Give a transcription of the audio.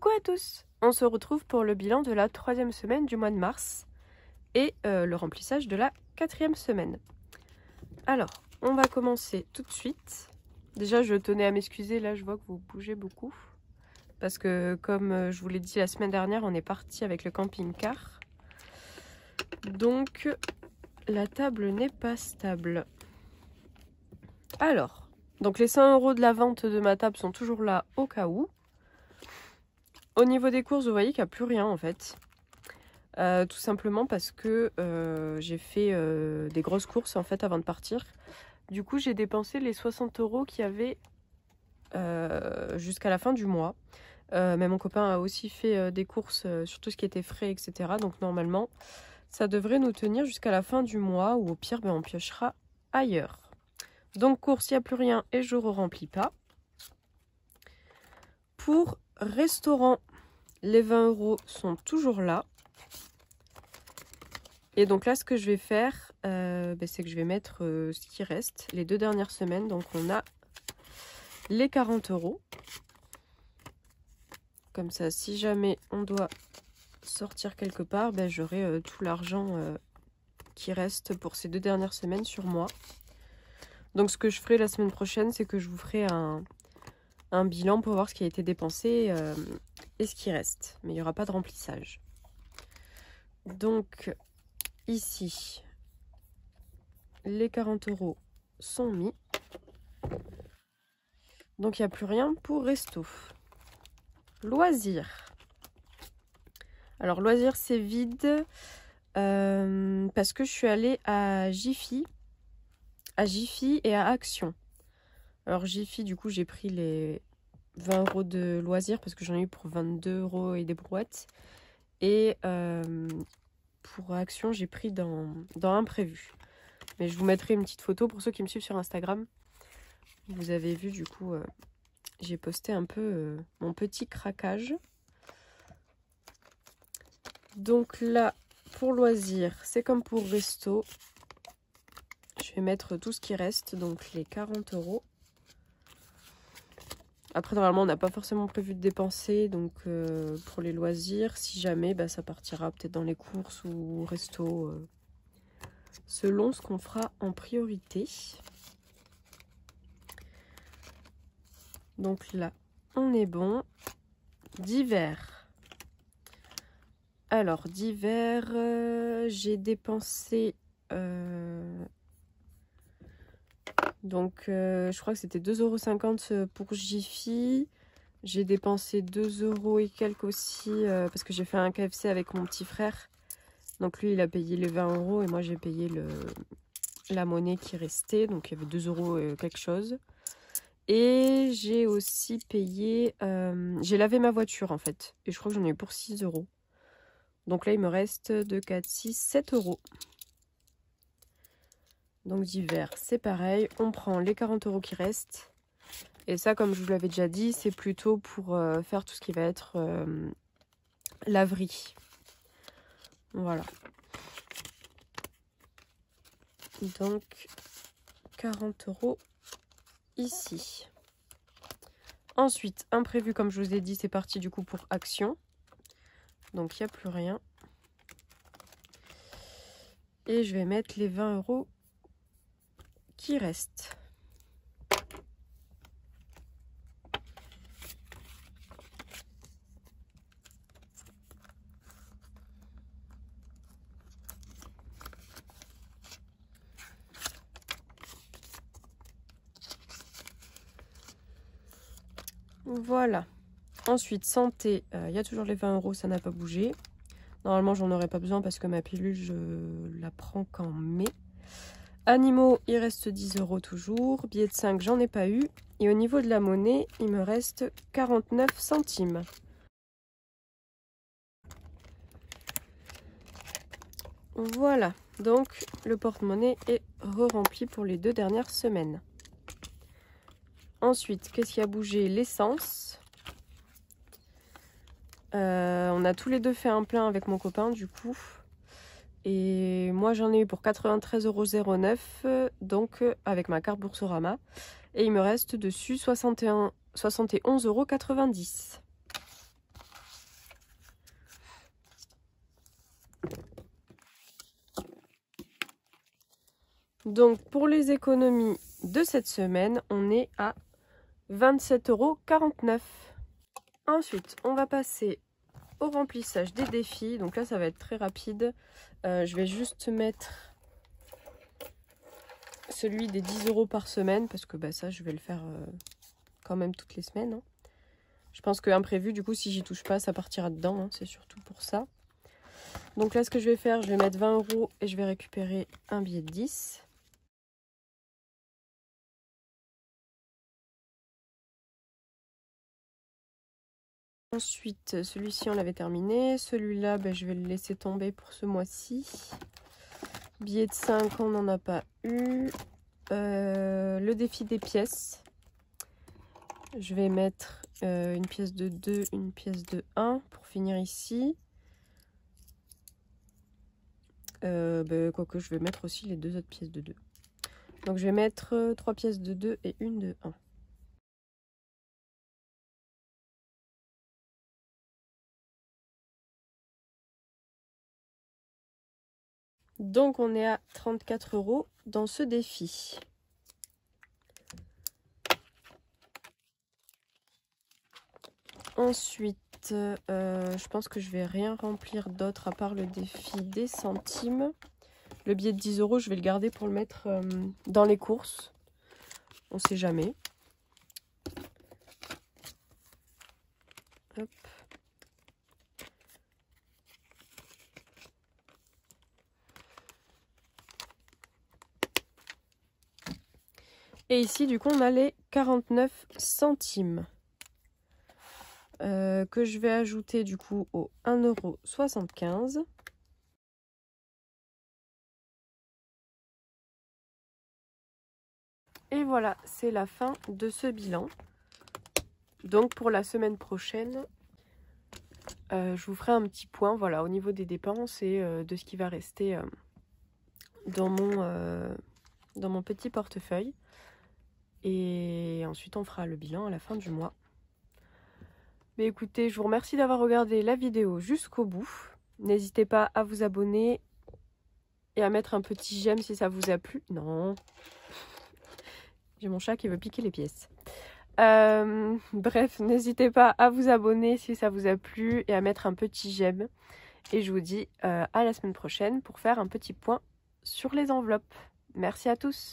Coucou à tous! On se retrouve pour le bilan de la 3e semaine du mois de mars et le remplissage de la 4e semaine. Alors, on va commencer tout de suite. Déjà, je tenais à m'excuser, là je vois que vous bougez beaucoup. Parce que comme je vous l'ai dit la semaine dernière, on est parti avec le camping-car. Donc, la table n'est pas stable. Alors, donc les 100 € de la vente de ma table sont toujours là au cas où. Au niveau des courses, vous voyez qu'il n'y a plus rien en fait. Tout simplement parce que j'ai fait des grosses courses en fait avant de partir. Du coup, j'ai dépensé les 60 € qu'il y avait jusqu'à la fin du mois. Mais mon copain a aussi fait des courses sur tout ce qui était frais, etc. Donc normalement, ça devrait nous tenir jusqu'à la fin du mois ou au pire, ben, on piochera ailleurs. Donc courses, il n'y a plus rien et je ne remplis pas. Pour restaurant, les 20 € sont toujours là. Et donc là, ce que je vais faire, c'est que je vais mettre ce qui reste, les 2 dernières semaines. Donc on a les 40 €. Comme ça, si jamais on doit sortir quelque part, j'aurai tout l'argent qui reste pour ces 2 dernières semaines sur moi. Donc ce que je ferai la semaine prochaine, c'est que je vous ferai un bilan pour voir ce qui a été dépensé et ce qui reste. Mais il n'y aura pas de remplissage. Donc ici, les 40 € sont mis. Donc il n'y a plus rien pour resto. Loisirs. Alors loisirs, c'est vide parce que je suis allée à Jiffy et à Action. Alors Jiffy, du coup, j'ai pris les 20 € de loisirs parce que j'en ai eu pour 22 € et des brouettes. Et pour Action, j'ai pris dans Imprévu. Mais je vous mettrai une petite photo pour ceux qui me suivent sur Instagram. Vous avez vu, du coup, j'ai posté un peu mon petit craquage. Donc là, pour loisirs, c'est comme pour resto. Je vais mettre tout ce qui reste, donc les 40 €. Après, normalement, on n'a pas forcément prévu de dépenser. Donc, pour les loisirs, si jamais, ça partira peut-être dans les courses ou au resto. Selon ce qu'on fera en priorité. Donc là, on est bon. D'hiver. Alors, d'hiver, j'ai dépensé... je crois que c'était 2,50 € pour Jiffy. J'ai dépensé 2 € et quelques aussi parce que j'ai fait un KFC avec mon petit frère. Donc lui, il a payé les 20 € et moi, j'ai payé la monnaie qui restait. Donc il y avait 2 € et quelque chose. Et j'ai aussi payé... j'ai lavé ma voiture en fait. Et je crois que j'en ai eu pour 6 €. Donc là, il me reste 2, 4, 6, 7 €. Donc d'hiver, c'est pareil. On prend les 40 € qui restent. Et ça, comme je vous l'avais déjà dit, c'est plutôt pour faire tout ce qui va être laverie. Voilà. Donc 40 € ici. Ensuite, imprévu, comme je vous ai dit, c'est parti du coup pour Action. Donc il n'y a plus rien. Et je vais mettre les 20 € qui restent. Voilà. Ensuite, santé, il y a toujours les 20 €, ça n'a pas bougé. Normalement, j'en aurais pas besoin parce que ma pilule, je la prends qu'en mai. Animaux, il reste 10 € toujours. Billet de 5, j'en ai pas eu. Et au niveau de la monnaie, il me reste 49 centimes. Voilà, donc le porte-monnaie est re-rempli pour les 2 dernières semaines. Ensuite, qu'est-ce qui a bougé? L'essence. On a tous les deux fait un plein avec mon copain du coup. Et moi j'en ai eu pour 93,09 €, donc avec ma carte Boursorama. Et il me reste dessus 71,90 €. Donc pour les économies de cette semaine, on est à 27,49 €. Ensuite, on va passer au remplissage des défis. Donc là, ça va être très rapide. Je vais juste mettre celui des 10 € par semaine parce que ça, je vais le faire quand même toutes les semaines. Hein. Je pense que imprévu, du coup, si j'y touche pas, ça partira dedans. Hein. C'est surtout pour ça. Donc là, ce que je vais faire, je vais mettre 20 € et je vais récupérer un billet de 10. Ensuite, celui-ci, on l'avait terminé. Celui-là, je vais le laisser tomber pour ce mois-ci. Billet de 5, on n'en a pas eu. Le défi des pièces. Je vais mettre une pièce de 2, une pièce de 1 pour finir ici. Quoique, je vais mettre aussi les 2 autres pièces de 2. Donc, je vais mettre 3 pièces de 2 et une de 1. Donc, on est à 34 € dans ce défi. Ensuite, je pense que je vais rien remplir d'autre à part le défi des centimes. Le billet de 10 €, je vais le garder pour le mettre dans les courses. On sait jamais. Hop. Et ici, du coup, on a les 49 centimes. Que je vais ajouter du coup au 1,75 €. Et voilà, c'est la fin de ce bilan. Donc pour la semaine prochaine, je vous ferai un petit point au niveau des dépenses et de ce qui va rester dans mon petit portefeuille. Et ensuite, on fera le bilan à la fin du mois. Mais écoutez, je vous remercie d'avoir regardé la vidéo jusqu'au bout. N'hésitez pas à vous abonner et à mettre un petit j'aime si ça vous a plu. Non, j'ai mon chat qui veut piquer les pièces. Bref, n'hésitez pas à vous abonner si ça vous a plu et à mettre un petit j'aime. Et je vous dis à la semaine prochaine pour faire un petit point sur les enveloppes. Merci à tous.